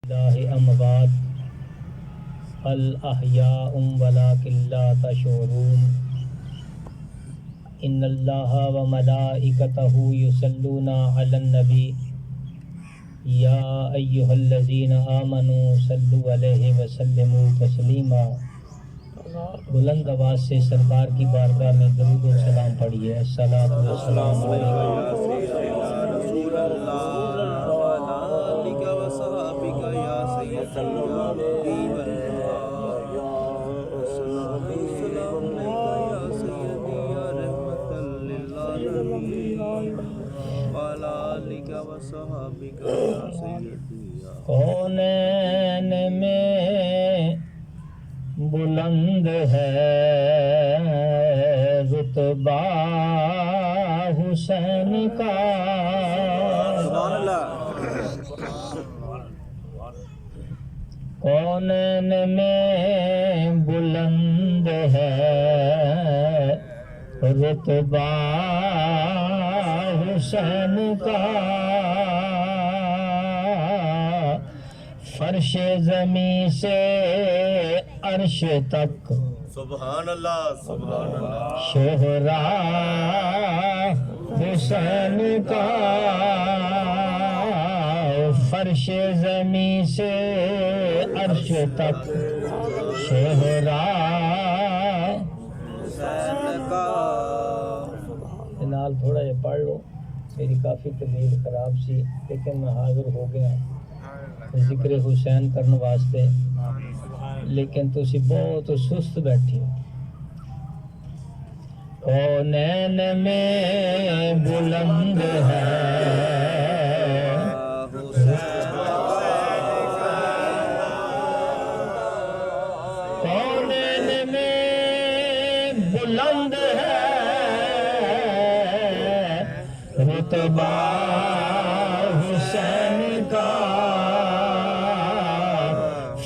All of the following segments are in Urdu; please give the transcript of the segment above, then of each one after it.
اللہ اموات الاحیاء ولکن لا تشعرون ان اللہ وملائکتہ یصلون علی النبی یا ایہا الذین آمنوا صلوا علیہ وسلموا تسلیما۔ بلند آواز سے سرکار کی بارگاہ میں درود و سلام پڑھیے۔ الصلاۃ والسلام کونین میں بلند ہے رتبہ حسین کا، کونین میں بلند ہے رتبہ حسین کا، فرش زمین سے عرش تک سبحان اللہ سبحان اللہ شہرا حسین کا، فرش زمین سے عرش تک شہرا حسین کا۔ نال تھوڑا یہ پڑھ لو، میری کافی طبیعت خراب سی لیکن میں حاضر ہو گیا ذکر حسین کرنے واسطے، لیکن تسی بہت سست بیٹھی ہو۔ کونین میں بلند ہے کونین میں بلند ہے رتبہ حسین کا،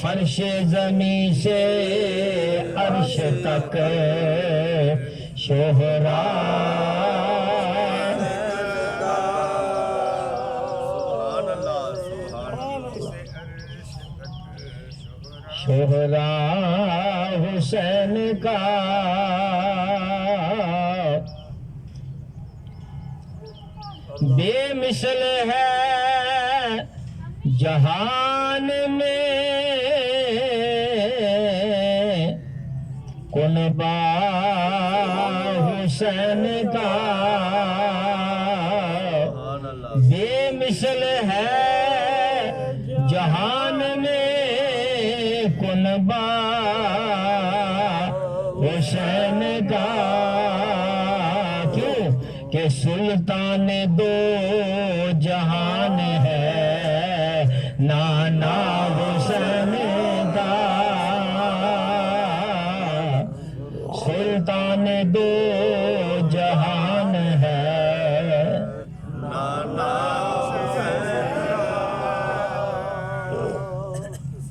فرش زمین سے عرش تک شہرا شہرا حسین کا، بے مثل ہے جہان میں کنبہ حسین کا، بے مثل ہے جہان میں کنبہ حسین کا، کیوں کہ سلطان دو جہان ہے نانا حسین کا، سلطان دو جہان ہے نانا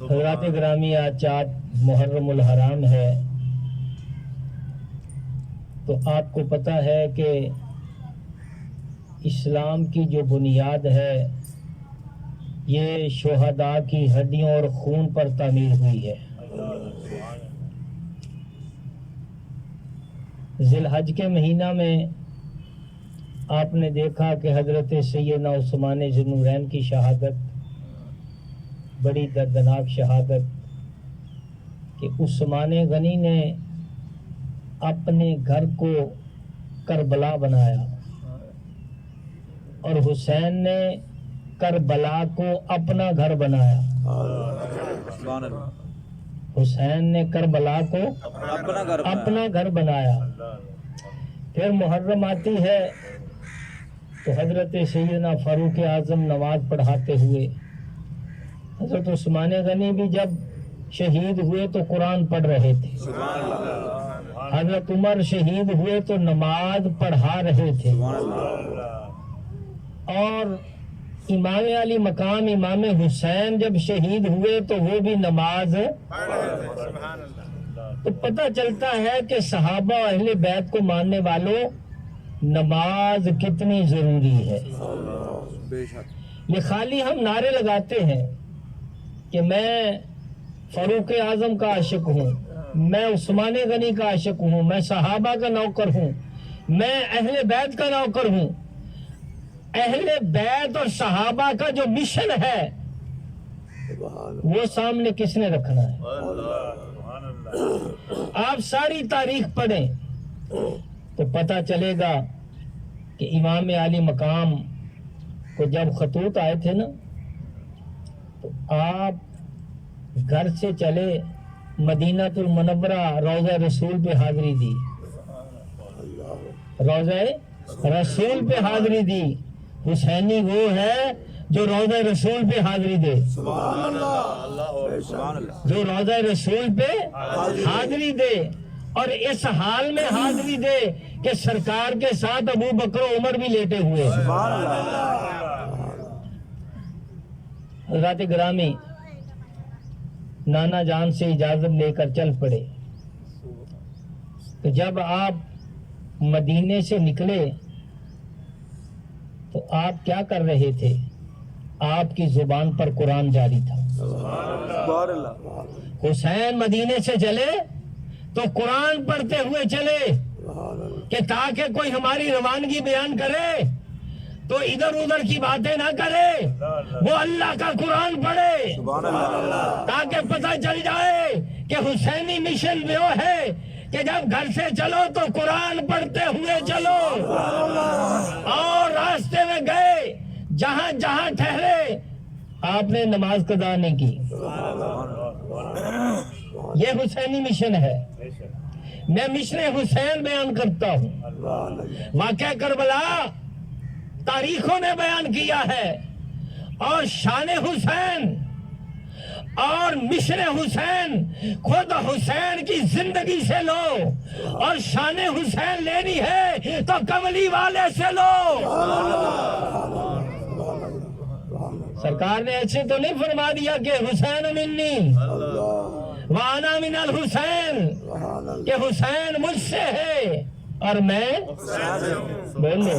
حضرات گرامی، آج 4 محرم الحرام ہے، تو آپ کو پتہ ہے کہ اسلام کی جو بنیاد ہے یہ شہداء کی ہڈیوں اور خون پر تعمیر ہوئی ہے۔ ذی الحج کے مہینہ میں آپ نے دیکھا کہ حضرت سیدنا عثمان ذی النورین کی شہادت بڑی دردناک شہادت، کہ عثمان غنی نے اپنے گھر کو کربلا بنایا اور حسین نے کربلا کو اپنا گھر بنایا۔ حسین نے کربلا کو اپنا گھر بنایا۔ پھر محرم آتی ہے تو حضرت سیدنا فاروق اعظم نماز پڑھاتے ہوئے، حضرت عثمان غنی بھی جب شہید ہوئے تو قرآن پڑھ رہے تھے، حضرت عمر شہید ہوئے تو نماز پڑھا رہے تھے، اور امام علی مقام امام حسین جب شہید ہوئے تو وہ بھی نماز، تو پتہ چلتا ہے کہ صحابہ اہل بیت کو ماننے والوں نماز کتنی ضروری ہے۔ یہ خالی ہم نعرے لگاتے ہیں کہ میں فاروق اعظم کا عاشق ہوں، میں عثمان غنی کا عاشق ہوں، میں صحابہ کا نوکر ہوں، میں اہل بیت کا نوکر ہوں. اہل بیت اور صحابہ کا جو مشن ہے وہ سامنے کس نے رکھنا ہے؟ آپ ساری تاریخ پڑھیں تو پتہ چلے گا کہ امام عالی مقام کو جب خطوط آئے تھے نا تو آپ گھر سے چلے مدینہ المنورہ روضہ رسول پہ حاضری دی، روضہ رسول پہ حاضری دی. حسینی وہ ہے جو روضہ رسول پہ حاضری دے، جو روضہ رسول پہ حاضری دے، اور اس حال میں حاضری دے کہ سرکار کے ساتھ ابو بکر و عمر بھی لیٹے ہوئے. حضرات گرامی، نانا جان سے اجازت لے کر چل پڑے. تو جب آپ مدینے سے نکلے تو آپ کیا کر رہے تھے؟ آپ کی زبان پر قرآن جاری تھا. حسین مدینے سے چلے تو قرآن پڑھتے ہوئے چلے کہ تاکہ کوئی ہماری روانگی بیان کرے تو ادھر ادھر کی باتیں نہ کرے، وہ اللہ کا قرآن پڑھے تاکہ پتہ چل جائے کہ حسینی مشن وہ ہے کہ جب گھر سے چلو تو قرآن پڑھتے ہوئے چلو. اور راستے میں گئے، جہاں جہاں ٹھہرے آپ نے نماز قضا نہیں کی. یہ حسینی مشن ہے. میں مشن حسین بیان کرتا ہوں. واقعہ کربلا تاریخوں نے بیان کیا ہے، اور شان حسین اور مشن حسین خود حسین کی زندگی سے لو، اور شان حسین لینی ہے تو کملی والے سے لو. سرکار نے ایسے تو نہیں فرما دیا کہ حسین منی وانا من الحسین، کہ حسین مجھ سے ہے اور میں بولو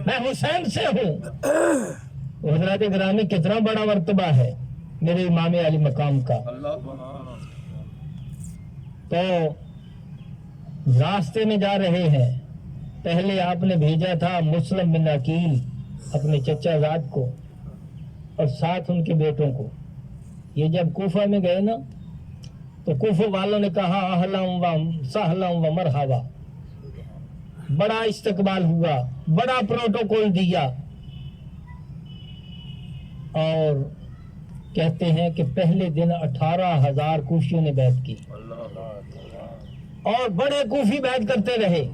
میں حسین سے ہوں. حضرات گرامی، کتنا بڑا مرتبہ ہے میرے امام علی مقام کا. تو راستے میں جا رہے ہیں، پہلے آپ نے بھیجا تھا مسلم بن عقیل اپنے چچا زاد کو اور ساتھ ان کے بیٹوں کو. یہ جب کوفہ میں گئے نا تو کوفہ والوں نے کہا اہلا و سہلا و مرحبا، بڑا استقبال ہوا، بڑا پروٹوکول دیا. اور کہتے ہیں کہ پہلے دن 18,000 کوفیوں نے بیعت کی، اور بڑے کوفی بیعت کرتے رہے.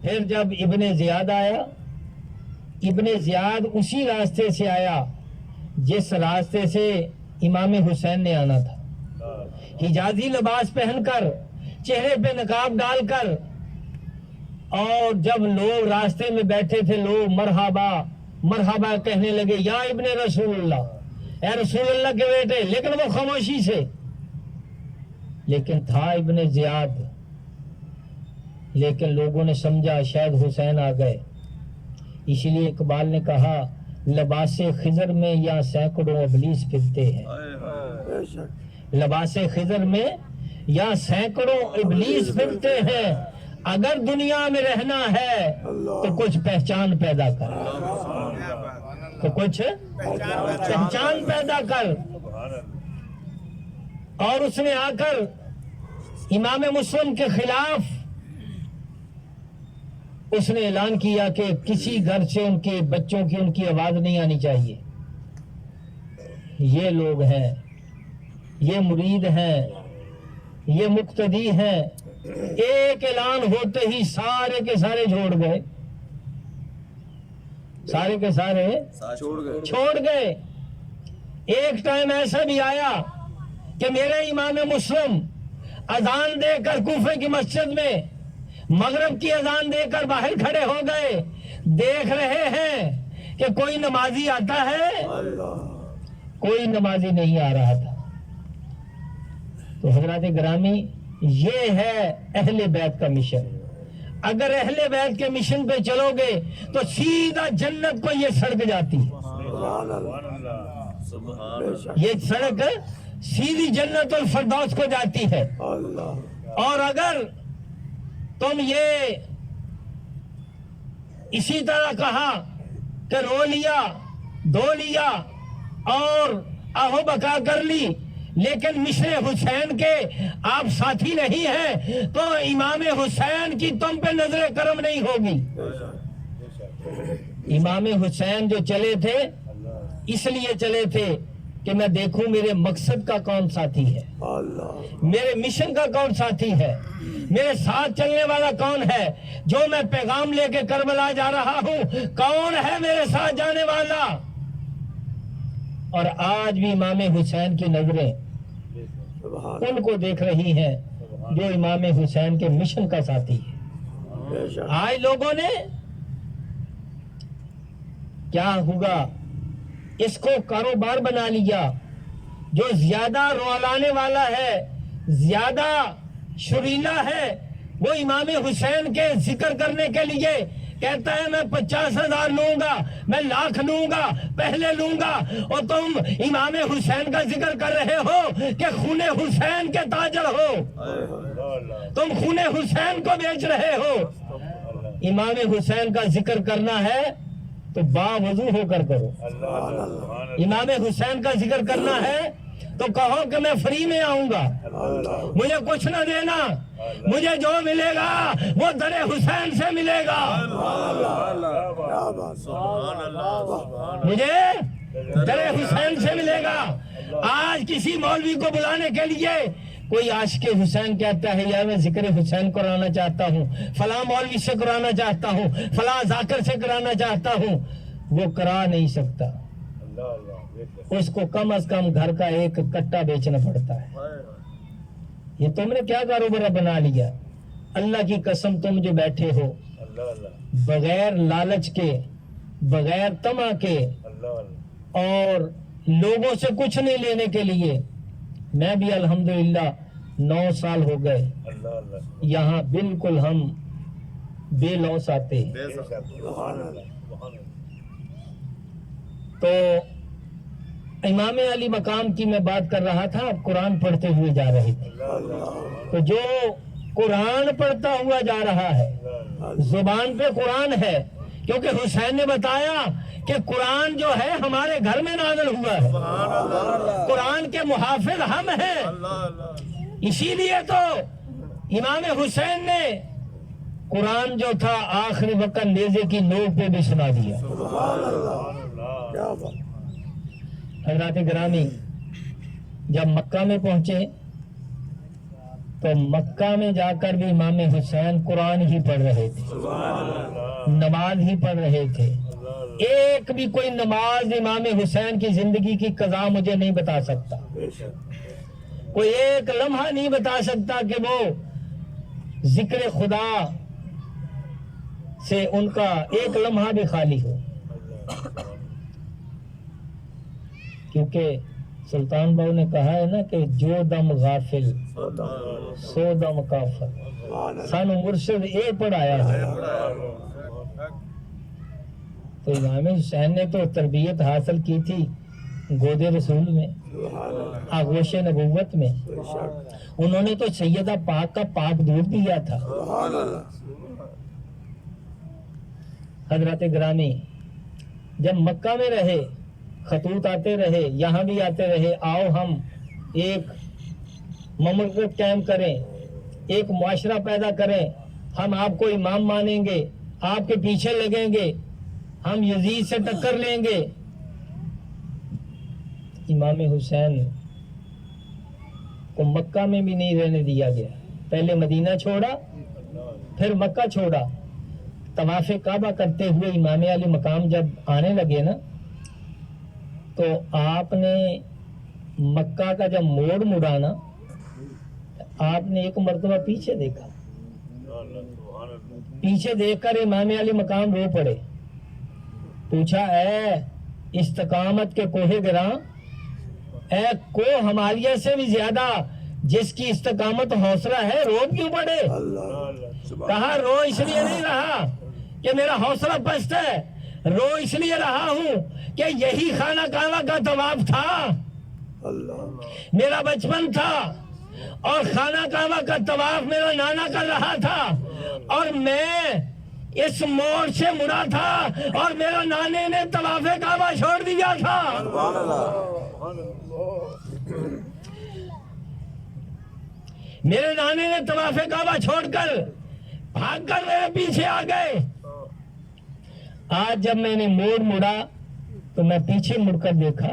پھر جب ابن زیاد آیا، ابن زیاد اسی راستے سے آیا جس راستے سے امام حسین نے آنا تھا، حجازی لباس پہن کر، چہرے پہ نقاب ڈال کر. اور جب لوگ راستے میں بیٹھے تھے، لوگ مرحبا مرحبا کہنے لگے، یا ابن رسول اللہ، اے رسول اللہ کے بیٹے، لیکن وہ خاموشی سے. لیکن تھا ابن زیاد، لیکن لوگوں نے سمجھا شاید حسین آ گئے. اس لیے اقبال نے کہا لباس خضر میں یا سینکڑوں ابلیس پھرتے ہیں. لباس خضر میں یا سینکڑوں ابلیس پھرتے ہیں. اگر دنیا میں رہنا ہے تو کچھ پہچان پیدا کر، تو کچھ پہچان پیدا کر. اور اس نے آ کر امام مسلم کے خلاف اس نے اعلان کیا کہ کسی گھر سے ان کے بچوں کی ان کی آواز نہیں آنی چاہیے. یہ لوگ ہیں، یہ مرید ہیں، یہ مقتدی ہیں. ایک اعلان ہوتے ہی سارے کے سارے چھوڑ گئے، سارے کے سارے چھوڑ گئے. ایک ٹائم ایسا بھی آیا کہ میرے امام مسلم اذان دے کر کوفے کی مسجد میں مغرب کی اذان دے کر باہر کھڑے ہو گئے. دیکھ رہے ہیں کہ کوئی نمازی آتا ہے، کوئی نمازی نہیں آ رہا تھا. تو حضرات گرامی، یہ ہے اہل بیت کا مشن. اگر اہل بیت کے مشن پہ چلو گے تو سیدھا جنت کو یہ سڑک جاتی ہے. یہ سڑک سیدھی جنت الفردوس کو جاتی ہے. اور اگر تم یہ اسی طرح کہا کہ رو لیا دھو لیا اور آہو بکا کر لی لیکن مشر حسین کے آپ ساتھی نہیں ہیں تو امام حسین کی تم پہ نظر کرم نہیں ہوگی. امام حسین جو چلے تھے اس لیے چلے تھے کہ میں دیکھوں میرے مقصد کا کون ساتھی ہے, میرے مشن کا کون ساتھی ہے, میرے ساتھ چلنے والا کون ہے, جو میں پیغام لے کے کربلا جا رہا ہوں کون ہے میرے ساتھ جانے والا. اور آج بھی امام حسین کی نظریں ان کو دیکھ رہی ہیں جو امام حسین کے مشن کا ساتھی ہے. آج لوگوں نے کیا ہوگا اس کو کاروبار بنا لیا. جو زیادہ رلانے والا ہے, زیادہ شریلا ہے, وہ امام حسین کے ذکر کرنے کے لیے کہتا ہے میں 50,000 لوں گا, میں 1,00,000 لوں گا, پہلے لوں گا. اور تم امام حسین کا ذکر کر رہے ہو کہ خون حسین کے تاجر ہو, تم خون حسین کو بیچ رہے ہو. امام حسین کا ذکر کرنا ہے تو باوضو ہو کر کرو. امام حسین کا ذکر کرنا ہے تو کہو کہ میں فری میں آؤں گا, مجھے کچھ نہ دینا, مجھے جو ملے گا وہ در حسین سے ملے گا, مجھے در حسین سے ملے گا. آج کسی مولوی کو بلانے کے لیے کوئی عاشق حسین کہتا ہے یار میں ذکر حسین کرانا چاہتا ہوں, فلاں مولوی سے کرانا چاہتا ہوں, فلاں ذاکر سے کرانا چاہتا ہوں, وہ کرا نہیں سکتا. اس کو کم از کم گھر کا ایک کٹا بیچنا پڑتا ہے. یہ تم نے کیا کاروبار بنا لیا. اللہ کی قسم تم جو بیٹھے ہو بغیر لالچ کے, بغیر طمع کے اور لوگوں سے کچھ نہیں لینے کے لیے, میں بھی الحمدللہ 9 سال ہو گئے یہاں بالکل ہم بے لوس آتے ہیں. تو امام علی مقام کی میں بات کر رہا تھا, آپ قرآن پڑھتے ہوئے جا رہے تھے. تو جو قرآن پڑھتا ہوا جا رہا ہے زبان پہ قرآن ہے, کیونکہ حسین نے بتایا کہ قرآن جو ہے ہمارے گھر میں نازل ہوا ہے, قرآن کے محافظ ہم ہیں. اسی لیے تو امام حسین نے قرآن جو تھا آخری وقت نیزے کی نوک پہ بھی سنا دیا. حضرات گرامی جب مکہ میں پہنچے تو مکہ میں جا کر بھی امام حسین قرآن ہی پڑھ رہے تھے, نماز ہی پڑھ رہے تھے. ایک بھی کوئی نماز امام حسین کی زندگی کی قضا مجھے نہیں بتا سکتا, کوئی ایک لمحہ نہیں بتا سکتا کہ وہ ذکر خدا سے ان کا ایک لمحہ بھی خالی ہو. کیونکہ سلطان باؤ نے کہا ہے نا کہ جو دم غافل سو دم کافر, سانو مرشد اے پڑھایا ہے. تو امام حسین نے تو تربیت حاصل کی تھی گود رسول میں, آغوش نبوت میں. انہوں نے تو سیدہ پاک کا پاک دودھ پیا تھا. حضرات گرامی جب مکہ میں رہے, خطوط آتے رہے, یہاں بھی آتے رہے, آؤ ہم ایک مملکت قائم کریں, ایک معاشرہ پیدا کریں, ہم آپ کو امام مانیں گے, آپ کے پیچھے لگیں گے, ہم یزید سے ٹکر لیں گے. امام حسین کو مکہ میں بھی نہیں رہنے دیا گیا. پہلے مدینہ چھوڑا, پھر مکہ چھوڑا. طواف کعبہ کرتے ہوئے امام علی مقام جب آنے لگے نا, تو آپ نے مکہ کا جب موڑ مڑانا, آپ نے ایک مرتبہ پیچھے دیکھا. پیچھے دیکھ کر امام علی مقام رو پڑے. پوچھا اے استقامت کے کوہ گراں, اے کو ہمالیہ سے بھی زیادہ جس کی استقامت حوصلہ ہے, رو کیوں پڑے؟ کہا رو اس لیے نہیں رہا کہ میرا حوصلہ پست ہے, رو اس لیے رہا ہوں کہ یہی خانہ کعبہ کا طواف تھا، میرا بچپن تھا، اور خانہ کعبہ کا طواف میرا نانا کر رہا تھا، اور میں اس موڑ سے مڑا تھا، اور میرا نانے نے طواف کعبہ چھوڑ دیا تھا۔ میرے نانے نے طواف کعبہ چھوڑ کر بھاگ کر میرے پیچھے آ گئے۔ آج جب میں نے مڑا تو میں پیچھے مڑ کر دیکھا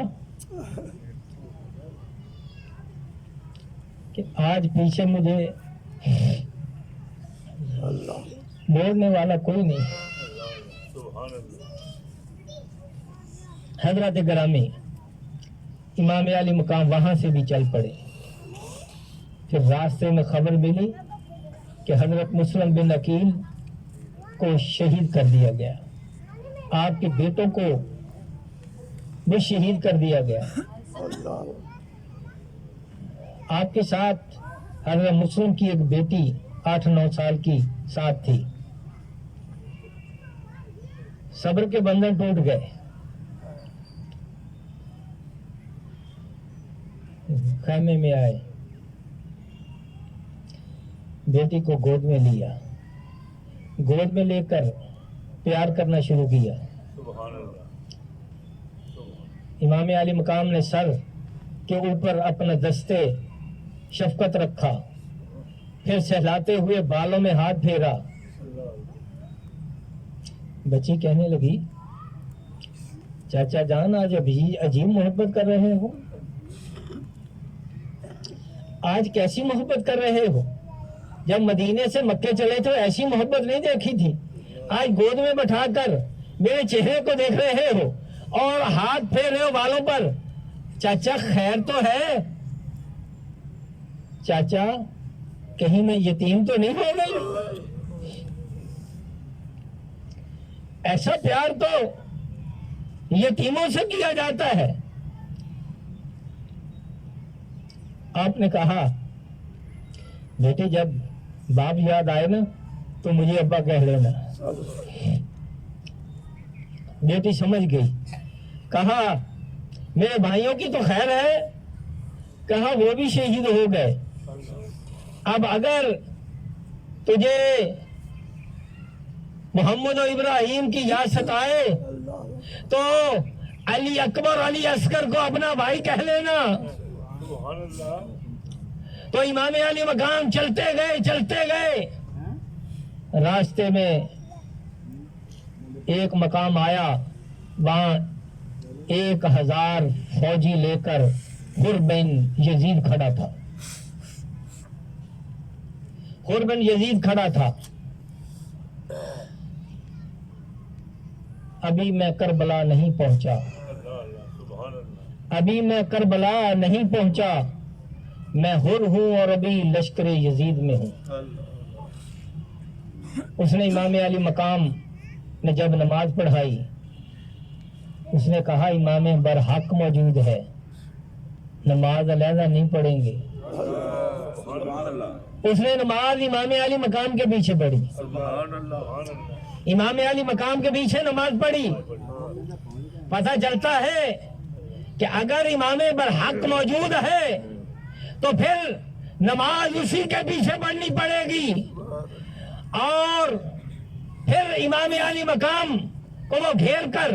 کہ آج پیچھے مجھے موڑنے والا کوئی نہیں۔ حضرات گرامی، امام علی مقام وہاں سے بھی چل پڑے۔ پھر راستے میں خبر ملی کہ حضرت مسلم بن عقیل کو شہید کر دیا گیا، آپ کے بیٹوں کو بھی شہید کر دیا گیا۔ آپ کے ساتھ حضرت مسلم کی ایک بیٹی 8-9 سال کی ساتھ تھی۔ صبر کے بندھن ٹوٹ گئے، خیمے میں آئے، بیٹی کو گود میں لیا، گود میں لے کر پیار کرنا شروع کیا۔ امام علی مقام نے سر کے اوپر اپنا دستے شفقت رکھا، پھر سہلاتے ہوئے بالوں میں ہاتھ پھیرا۔ بچی کہنے لگی، چاچا جان آج ابھی عجیب محبت کر رہے ہو، آج کیسی محبت کر رہے ہو؟ جب مدینے سے مکے چلے تو ایسی محبت نہیں دیکھی تھی، آج گود میں بٹھا کر میرے چہرے کو دیکھ رہے ہو اور ہاتھ پھیر رہے ہو بالوں پر۔ چاچا خیر تو ہے؟ چاچا کہیں میں یتیم تو نہیں ہو گئی؟ ایسا پیار تو یتیموں سے کیا جاتا ہے۔ آپ نے کہا، بیٹے جب باپ یاد آئے نا تو مجھے ابا کہہ لینا۔ بیٹی سمجھ گئی، کہا میرے بھائیوں کی تو خیر ہے، کہا وہ بھی شہید ہو گئے، اب اگر تجھے محمد و ابراہیم کی یاد ستائے تو علی اکبر علی اصغر کو اپنا بھائی کہہ لینا۔ تو امام علی مقام چلتے گئے، راستے میں ایک مقام آیا، وہاں 1000 فوجی لے کر حر بن یزید کھڑا تھا۔ حر بن یزید کھڑا تھا۔ ابھی میں کربلا نہیں پہنچا، ابھی میں کربلا نہیں پہنچا، میں حر ہوں اور ابھی لشکر یزید میں ہوں۔ اس نے امام علی مقام نے جب نماز پڑھائی، اس نے کہا امام برحق موجود ہے، نماز علیحدہ نہیں پڑھیں گے۔ اس نے نماز امام علی مقام کے پیچھے پڑھی، امام علی مقام کے پیچھے نماز پڑھی۔ پتہ چلتا ہے کہ اگر امام برحق موجود ہے تو پھر نماز اسی کے پیچھے پڑھنی پڑے گی، اور پھر امام علی مقام کو وہ گھیر کر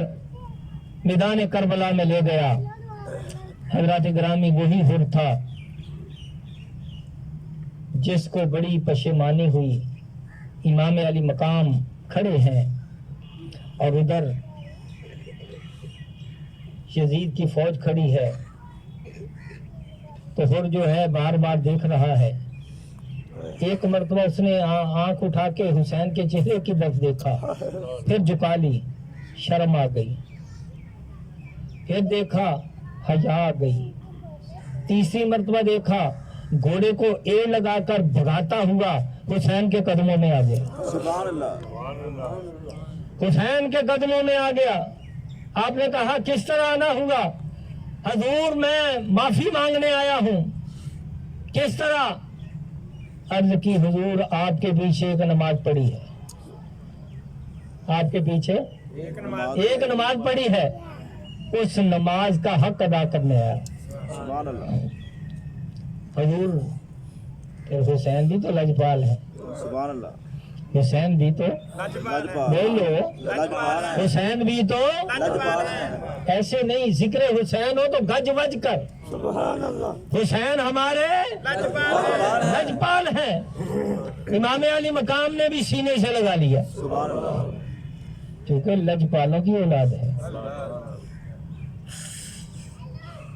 میدان کربلا میں لے گیا۔ حضرات گرامی، وہی حر تھا جس کو بڑی پشیمانی ہوئی۔ امام علی مقام کھڑے ہیں اور ادھر یزید کی فوج کھڑی ہے، تو حر جو ہے بار بار دیکھ رہا ہے۔ ایک مرتبہ اس نے آنکھ اٹھا کے حسین کے چہرے کی طرف دیکھا، پھر جھکا لی، شرم آ گئی، پھر دیکھا، حیا آ گئی، تیسری مرتبہ دیکھا، گھوڑے کو ایڑ لگا کر بھگاتا ہوا حسین کے قدموں میں آ گیا۔ حسین کے قدموں میں آ گیا۔ آپ نے کہا کس طرح آنا ہوگا؟ حضور میں معافی مانگنے آیا ہوں۔ کس طرح؟ عرض کی حضور آپ کے پیچھے ایک نماز پڑھی ہے، آپ کے پیچھے ایک نماز پڑھی ہے، اس نماز کا حق ادا کرنے آیا سبحان اللہ حضور۔ پھر حسین بھی تو لجپال ہے، سبحان اللہ حسین بھی تو لجپال بولو، لجپال ہے حسین بھی تو لجپال ہے ایسے نہیں، ذکر حسین ہو تو گج وج کر، حسین ہمارے لجپال ہیں۔ امام علی مقام نے بھی سینے سے لگا لیا سبحان اللہ کیونکہ لجپالوں کی اولاد ہے،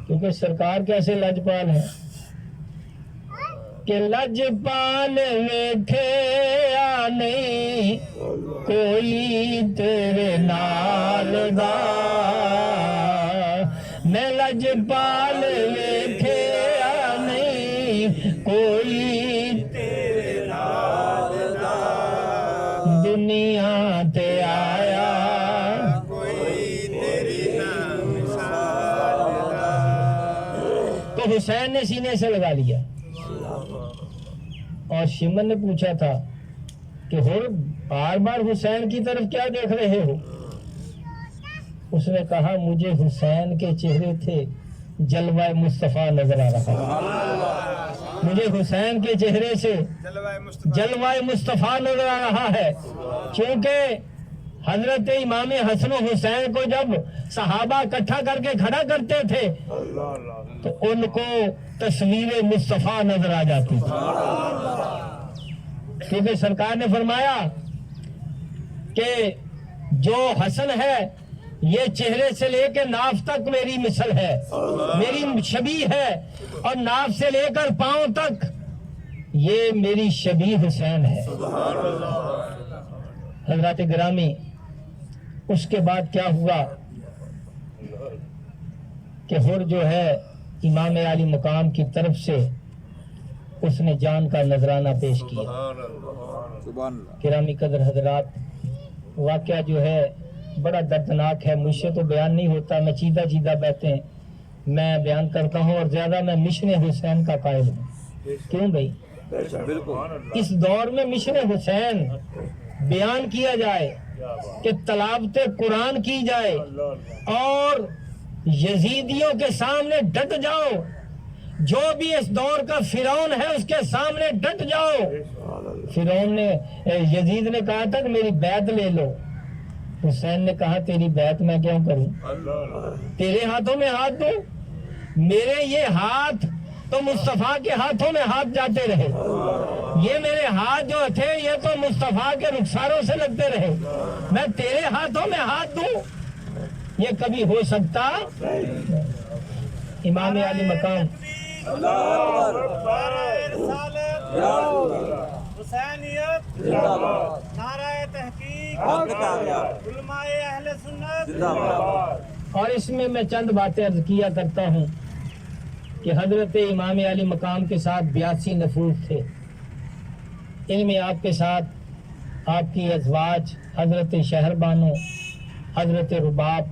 کیونکہ سرکار کیسے لجپال ہے کہ لجپال ویکھے یا نہیں کوئی تیرے نال دا، میں لجپال ویکھے یا نہیں کوئی تیرے نال دا، دنیا تے آیا کوئی تیری نا مثال دا۔ تو حسین نے سینے سے لگا لیا، اور شمن نے پوچھا تھا کہ بار بار حسین کی طرف کیا دیکھ رہے ہو؟ اس نے کہا مجھے حسین کے چہرے تھے جلوہ مصطفیٰ نظر آ رہا ہے، مجھے حسین کے چہرے سے جلوہ مصطفیٰ نظر آ رہا ہے، کیونکہ حضرت امام حسن و حسین کو جب صحابہ اکٹھا کر کے کھڑا کرتے تھے تو ان کو تصویر مصطفیٰ نظر آ جاتی تھی، کیونکہ سرکار نے فرمایا کہ جو حسن ہے یہ چہرے سے لے کے ناف تک میری مثل ہے، میری شبیہ ہے، اور ناف سے لے کر پاؤں تک یہ میری شبیہ حسین ہے۔ حضرات گرامی، اس کے بعد کیا ہوا کہ ہر جو ہے امام علی مقام کی طرف سے اس نے جان کا نذرانہ پیش کیا۔ سبحان اللہ گرامی قدر حضرات، واقعہ جو ہے بڑا دردناک ہے، مجھ سے تو بیان نہیں ہوتا، میں چیدہ چیدہ باتیں میں بیان کرتا ہوں، اور زیادہ میں مشن حسین کا قائل ہوں۔ کیوں بھائی؟ بالکل اس دور میں مشن حسین بیان کیا جائے کہ تلاوت قرآن کی جائے اور یزیدیوں کے سامنے ڈٹ جاؤ، جو بھی اس دور کا فرعون ہے اس کے سامنے ڈٹ جاؤ۔ فرعون نے یزید نے کہا تھا کہ میری بیعت لے لو، حسین نے کہا تیری بیعت میں کیوں کروں، تیرے ہاتھوں میں ہاتھ دوں، میرے یہ ہاتھ تو مصطفیٰ کے ہاتھوں میں ہاتھ جاتے رہے، یہ میرے ہاتھ جو تھے یہ تو مصطفیٰ کے رخساروں سے لگتے رہے، میں تیرے ہاتھوں میں ہاتھ دوں، یہ کبھی ہو سکتا؟ امام علی مقام حسینیت، نعرہ تحقیق، علماء اہل سنت، اور اس میں میں چند باتیں عرض کیا کرتا ہوں کہ حضرت امام علی مقام کے ساتھ 82 نفوس تھے، ان میں آپ کے ساتھ آپ کی ازواج حضرت شہر بانو، حضرت رباب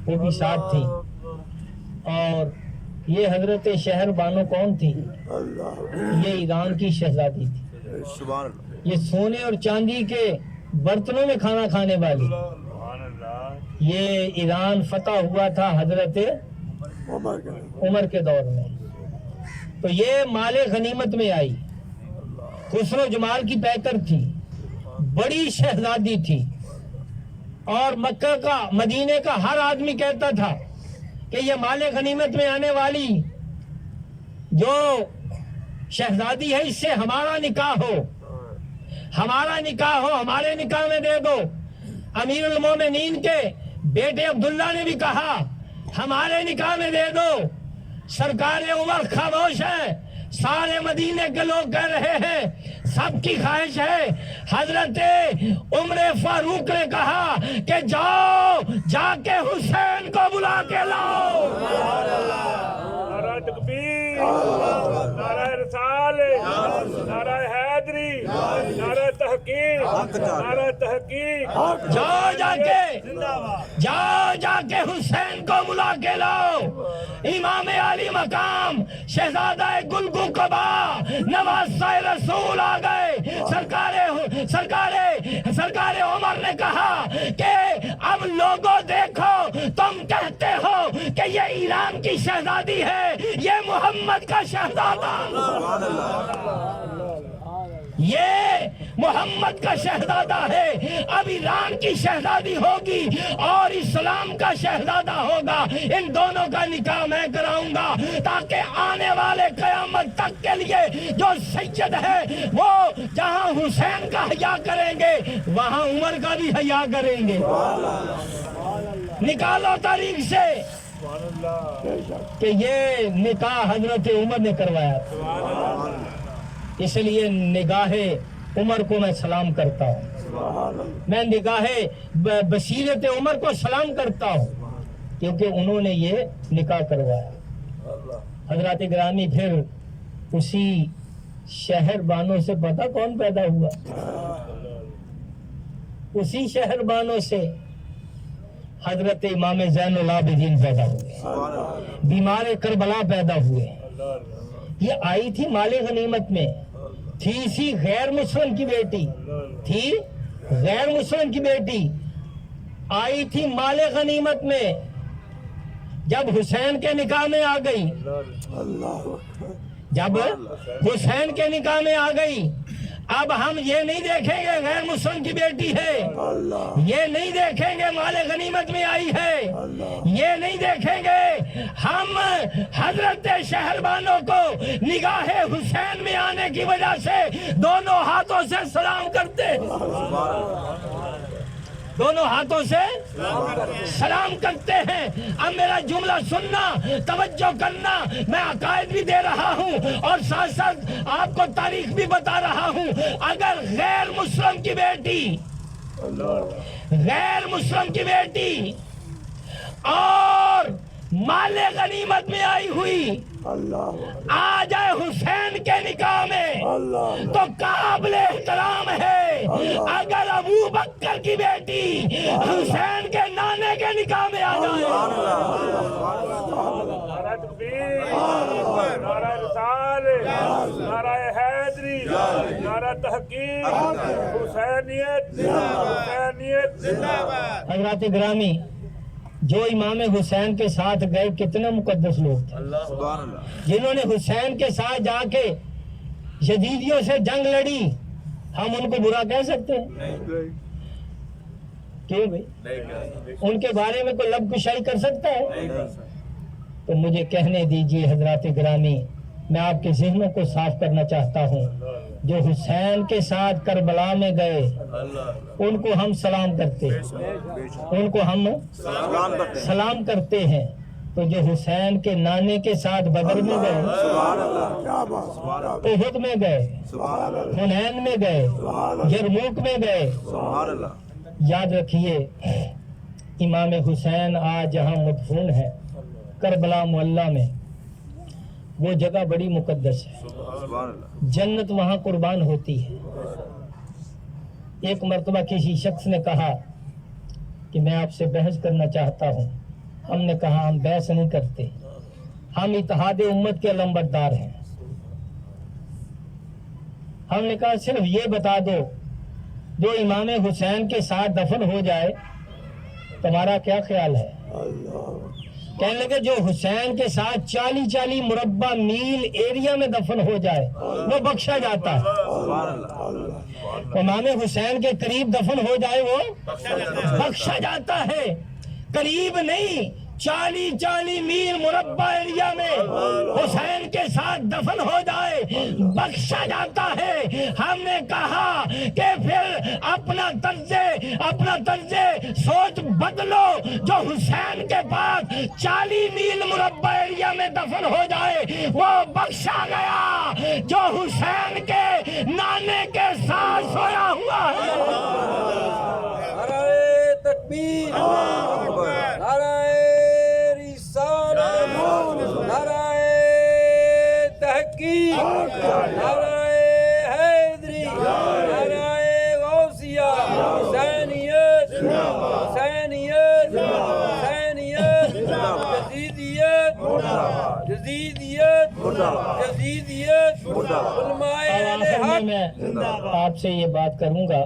وہ بھی ساتھ تھی، اور یہ حضرت شہر بانو کون تھی؟ یہ ایران کی شہزادی تھی، سبحان اللہ یہ سونے اور چاندی کے برتنوں میں کھانا کھانے والی، یہ ایران فتح ہوا تھا حضرت عمر کے دور میں، تو یہ مال غنیمت میں آئی، حسن و جمال کی پیکر تھی، بڑی شہزادی تھی، اور مکہ کا مدینے کا ہر آدمی کہتا تھا کہ یہ مال غنیمت میں آنے والی جو شہزادی ہے اس سے ہمارا نکاح ہو، ہمارا نکاح ہو، ہمارے نکاح میں دے دو۔ امیر المومنین کے بیٹے عبداللہ نے بھی کہا ہمارے نکاح میں دے دو۔ سرکار عمر خاموش ہے، سارے مدینے کے لوگ کہہ رہے ہیں، سب کی خواہش ہے۔ حضرت عمر فاروق نے کہا کہ جاؤ جا کے حسین کو بلا کے لاؤ۔ نعرہ تکبیر، نعرہ رسالت، نعرہ حیدری، نعرہ تحقیق، نعرہ تحقیق، جاؤ جا کے حسین کو بلا کے لاؤ۔ امام علی مقام شہزادہ گلگو قبا نواسہ رسول آ گئے۔ سرکار عمر نے کہا کہ اب لوگوں دیکھو تم کہتے ہو کہ یہ ایران کی شہزادی ہے، یہ محمد کا شہزادہ، یہ محمد کا شہزادہ ہے، اب ایران کی شہزادی ہوگی اور اسلام کا شہزادہ ہوگا، ان دونوں کا نکاح میں کراؤں گا تاکہ آنے والے قیامت تک کے لیے جو سید ہے وہ جہاں حسین کا حیا کریں گے وہاں عمر کا بھی حیا کریں گے۔ نکالو تاریخ سے کہ یہ نکاح حضرت عمر نے کروایا، اس لیے نگاہ عمر کو میں سلام کرتا ہوں، میں نگاہ بصیرت عمر کو سلام کرتا ہوں کیونکہ انہوں نے یہ نکاح کروایا۔ حضرات گرامی، پھر اسی شہر بانوں سے پتہ کون پیدا ہوا؟ اسی شہر بانوں سے حضرت امام زین العابدین پیدا ہوئے، بیمار کربلا پیدا ہوئے۔ یہ آئی تھی مال غنیمت میں، تھی سی غیر مسلم کی بیٹی، تھی غیر مسلم کی بیٹی، آئی تھی مال غنیمت میں، جب حسین کے نکاح میں آ گئی، جب حسین کے نکاح میں آ گئی، اب ہم یہ نہیں دیکھیں گے غیر مسلم کی بیٹی ہے، یہ نہیں دیکھیں گے مال غنیمت میں آئی ہے، یہ نہیں دیکھیں گے، ہم حضرت شہربانوں کو نگاہ حسین میں آنے کی وجہ سے دونوں ہاتھوں سے سلام کرتے ہیں، دونوں ہاتھوں سے سلام کرتے ہیں۔ اب میرا جملہ سننا، توجہ کرنا، میں عقائد بھی دے رہا ہوں اور ساتھ ساتھ آپ کو تاریخ بھی بتا رہا ہوں۔ اگر غیر مسلم کی بیٹی، غیر مسلم کی بیٹی اور مال غنیمت میں آئی ہوئی آ جائے حسین کے نکاح میں تو قابل احترام ہے۔ اگر ابو بکر کی بیٹی حسین کے نانے کے نکاح میں آ جائے، نعرہ تکبیر، نعرہ رسالت، نعرہ حیدری، نعرہ تحقیق، حسینیت، حسینیت زندہ باد۔ حضرات گرامی، جو امام حسین کے ساتھ گئے کتنے مقدس لوگ تھے، جنہوں نے حسین کے ساتھ جا کے یزیدیوں سے جنگ لڑی، ہم ان کو برا کہہ سکتے ہیں؟ کیوں بھائی؟ ان کے بارے میں کوئی لب کشائی کر سکتا ہے؟ تو مجھے کہنے دیجئے حضرات گرامی، میں آپ کے ذہنوں کو صاف کرنا چاہتا ہوں، جو حسین کے ساتھ کربلا میں گئے ان کو ہم سلام کرتے ہیں، ان کو ہم سلام کرتے ہیں، تو جو حسین کے نانے کے ساتھ بدر میں گئے، احد میں گئے، حنین میں گئے، یرموک میں گئے، یاد رکھیے امام حسین آج جہاں مدفون ہے کربلا معلیٰ میں، وہ جگہ بڑی مقدس ہے، جنت وہاں قربان ہوتی ہے۔ ایک مرتبہ کسی شخص نے کہا کہ میں آپ سے بحث کرنا چاہتا ہوں، ہم نے کہا ہم بحث نہیں کرتے، ہم اتحاد امت کے علمبردار ہیں۔ ہم نے کہا صرف یہ بتا دو، جو امام حسین کے ساتھ دفن ہو جائے تمہارا کیا خیال ہے؟ کہنے لگے جو حسین کے ساتھ 40 مربع میل ایریا میں دفن ہو جائے وہ بخشا جاتا ہے، امام حسین کے قریب دفن ہو جائے وہ بخشا جاتا ہے، قریب نہیں 40 میل مربع ایریا میں حسین کے ساتھ دفن ہو جائے بخشا جاتا ہے۔ ہم نے کہا کہ پھر اپنا طرز سوچ بدلو، جو حسین کے پاس 40 میل مربع ایریا میں دفن ہو جائے وہ بخشا گیا، جو حسین کے نانے کے ساتھ سویا ہوا ہے۔ نعرہ تکبیر، نعرہ نعرہ تحقیق، نعرہ حیدری، نعرہ غوثیہ، حسینیت، حسینیت، حسینیت، جزیدیت، جزیدیت، جزیدیت، علماء اہل حق۔ میں آپ سے یہ بات کروں گا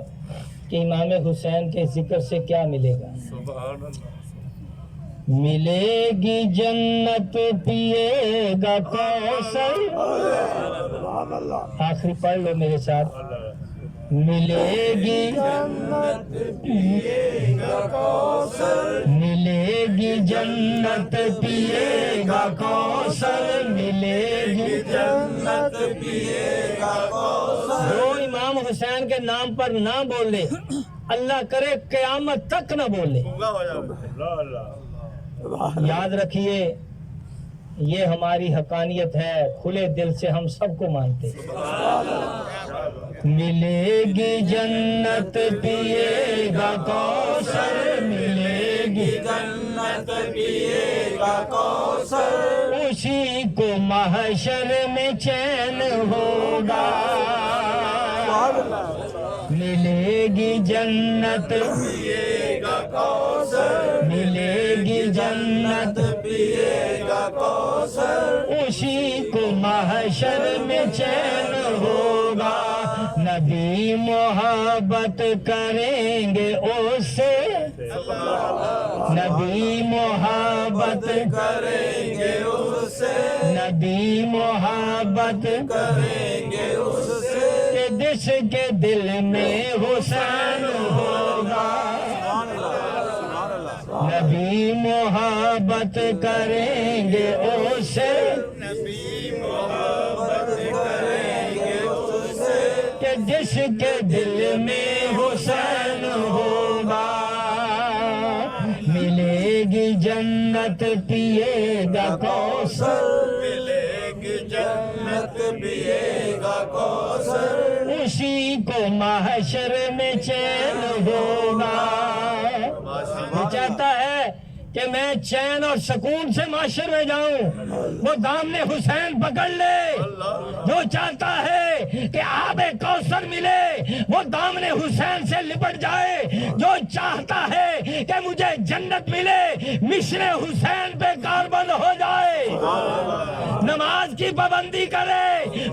کہ امام حسین کے ذکر سے کیا ملے گا. سبحان اللہ. ملے گی جنت پیے گا کوثر. آخری پڑھ لو میرے ساتھ. ملے گی جنت پیے گا کوثر. ملے گی جنت پیے گا کوثر. ملے گی جنت پیے گا کوثر. جو امام حسین کے نام پر نہ بولے اللہ کرے قیامت تک نہ بولے. اللہ اللہ. یاد رکھیے یہ ہماری حقانیت ہے, کھلے دل سے ہم سب کو مانتے. ملے گی جنت پیے گا کوثر. ملے گی جنت پیے گا کوثر. اسی کو محشر میں چین ہوگا. ملے گی جنت پیے گا کوثر. ملے گی جنت پیے گا کوثر. اسی کو محشر میں چین ہوگا. نبی محبت کریں گے اس سے. نبی محبت کریں گے اس سے. نبی محبت کریں گے اس سے. جس کے دل میں حسین ہوگا. نبی محبت کریں گے اس سے. نبی محبت کریں گے اس سے. کہ جس کے دل میں حسین ہوگا. ملے گی جنت پیے گا کوثر. ملے گی جنت پیے گا کوثر. اسی کو محشر میں چین ہوگا. وہ چاہتا ہے کہ میں چین اور سکون سے معاشر میں جاؤں, وہ دامن حسین پکڑ لے. جو چاہتا ہے کہ آب کوثر ملے, وہ دامن حسین سے لپٹ جائے. جو چاہتا ہے کہ مجھے جنت ملے, مشن حسین پہ کاربند ہو جائے. نماز کی پابندی کرے,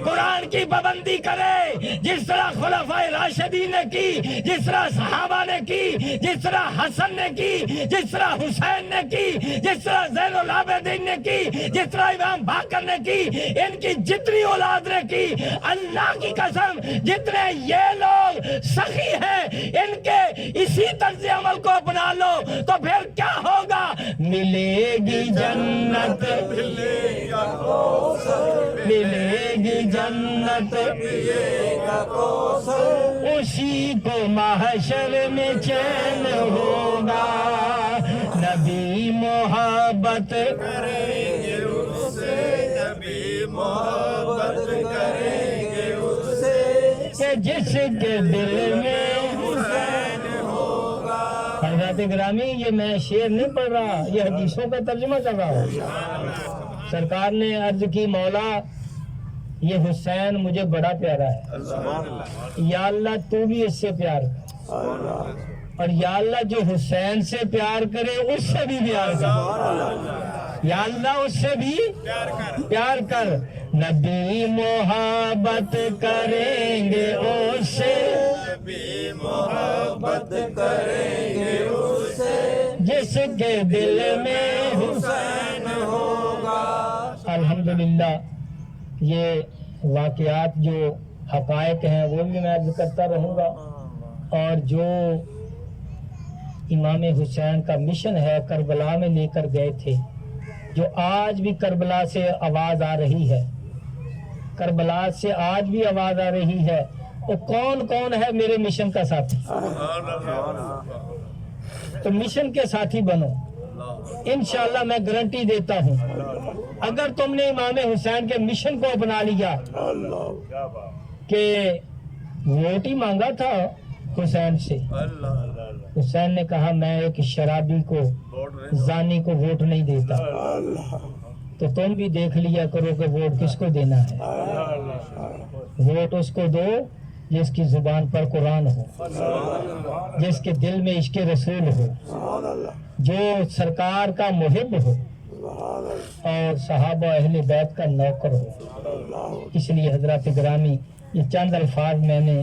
قرآن کی پابندی کرے, جس طرح خلفائے راشدین نے کی, جس طرح صحابہ نے کی, جس طرح حسن نے کی, جس طرح حسین نے کی, جس طرح زین العابدین نے کی, جس طرح امام باقر نے کی, ان کی جتنی اولاد نے کی. اللہ کی قسم جتنے یہ لوگ سخی ہیں ان کے اسی طرز عمل کو اپنا لو تو پھر کیا ہوگا. ملے گی جنت. ملے گی جنت. اسی کو محشر میں چین ہوگا. نبی محبت کریں گے اس سے. نبی محبت کریں گے اس سے. کہ جس کے دل میں حسین ہوگا. حضرات گرامی یہ میں شعر نہیں پڑھ رہا, یہ حدیثوں کا ترجمہ کر رہا ہوں. سرکار نے عرض کی مولا یہ حسین مجھے بڑا پیارا ہے, یا اللہ تو بھی اس سے پیار کر. اور یا اللہ جو حسین سے پیار کرے اس سے بھی پیار کر. یا اللہ اس سے بھی پیار کر. نبی محبت کریں گے اس سے. نبی محبت کریں گے اس سے. جس کے دل میں حسین ہوگا. الحمدللہ یہ واقعات جو حقائق ہیں وہ بھی میں عرض کرتا رہوں گا, اور جو امام حسین کا مشن ہے کربلا میں لے کر گئے تھے, جو آج بھی کربلا سے آواز آ رہی ہے, کربلا سے آج بھی آواز آ رہی ہے. وہ کون کون ہے میرے مشن کا ساتھی؟ تو مشن کے ساتھی بنو. انشاءاللہ میں گارنٹی دیتا ہوں اگر تم نے امام حسین کے مشن کو اپنا لیا کہ ووٹ ہی مانگا تھا حسین سے. حسین نے کہا میں ایک شرابی کو, زانی کو ووٹ نہیں دیتا. تو تم بھی دیکھ لیا کرو کہ ووٹ کس کو دینا ہے. ووٹ اس کو دو جس کی زبان پر قرآن ہو, جس کے دل میں عشق رسول ہو, جو سرکار کا محب ہو اور صحابہ اہل بیت کا نوکر ہو. اس لیے حضرات گرامی یہ چند الفاظ میں نے